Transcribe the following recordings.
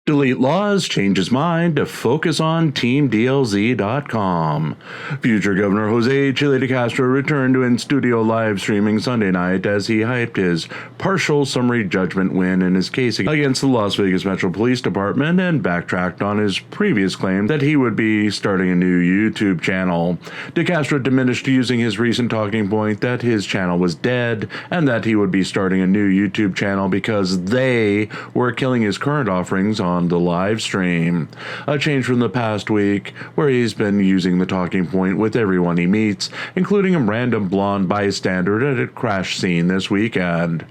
DeleteLawZ changes mind to focus on TeamDLZ.com. Future Governor Jose Chille DeCastro returned to in-studio live streaming Sunday night as he hyped his partial summary judgment win in his case against the Las Vegas Metro Police Department and backtracked on his previous claim that he would be starting a new YouTube channel. DeCastro diminished using his recent talking point that his channel was dead and that he would be starting a new YouTube channel because they were killing his current offerings on the live stream. A change from the past week, where he's been using the talking point with everyone he meets, including a random blonde bystander at a crash scene this weekend.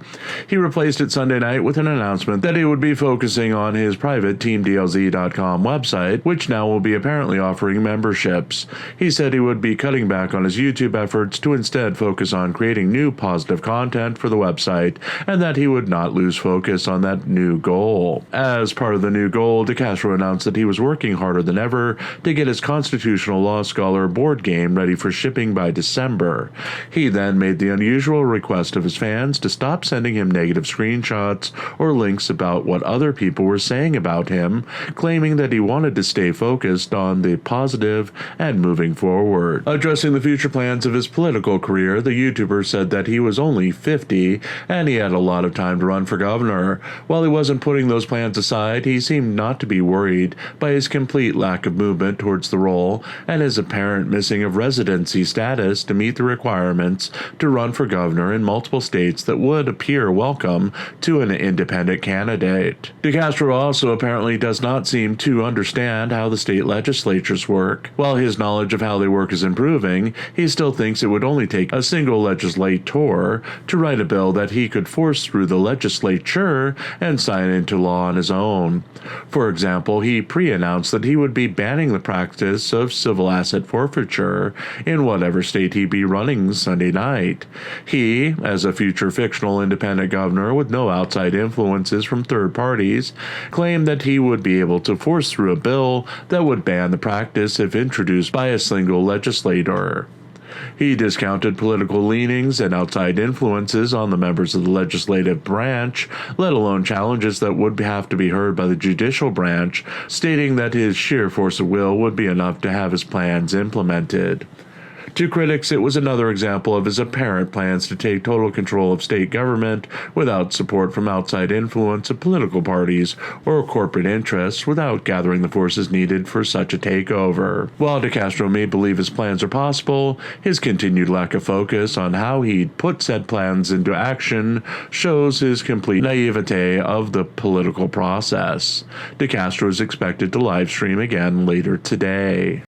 He replaced it Sunday night with an announcement that he would be focusing on his private TeamDLZ.com website, which now will be apparently offering memberships. He said he would be cutting back on his YouTube efforts to instead focus on creating new positive content for the website, and that he would not lose focus on that new goal. As part of the new goal, DeCastro announced that he was working harder than ever to get his constitutional law scholar board game ready for shipping by December. He then made the unusual request of his fans to stop sending him negative screenshots or links about what other people were saying about him, claiming that he wanted to stay focused on the positive and moving forward. Addressing the future plans of his political career, the YouTuber said that he was only 50 and he had a lot of time to run for governor. While he wasn't putting those plans aside, he seemed not to be worried by his complete lack of movement towards the role and his apparent missing of residency status to meet the requirements to run for governor in multiple states that would appear welcome to an independent candidate. DeCastro also apparently does not seem to understand how the state legislatures work. While his knowledge of how they work is improving, he still thinks it would only take a single legislator to write a bill that he could force through the legislature and sign into law on his own. For example, he pre-announced that he would be banning the practice of civil asset forfeiture in whatever state he'd be running Sunday night. He, as a future fictional independent governor with no outside influences from third parties, claimed that he would be able to force through a bill that would ban the practice if introduced by a single legislator. He discounted political leanings and outside influences on the members of the legislative branch, let alone challenges that would have to be heard by the judicial branch, stating that his sheer force of will would be enough to have his plans implemented. To critics, it was another example of his apparent plans to take total control of state government without support from outside influence of political parties or corporate interests, without gathering the forces needed for such a takeover. While DeCastro may believe his plans are possible, his continued lack of focus on how he'd put said plans into action shows his complete naivete of the political process. DeCastro is expected to live stream again later today.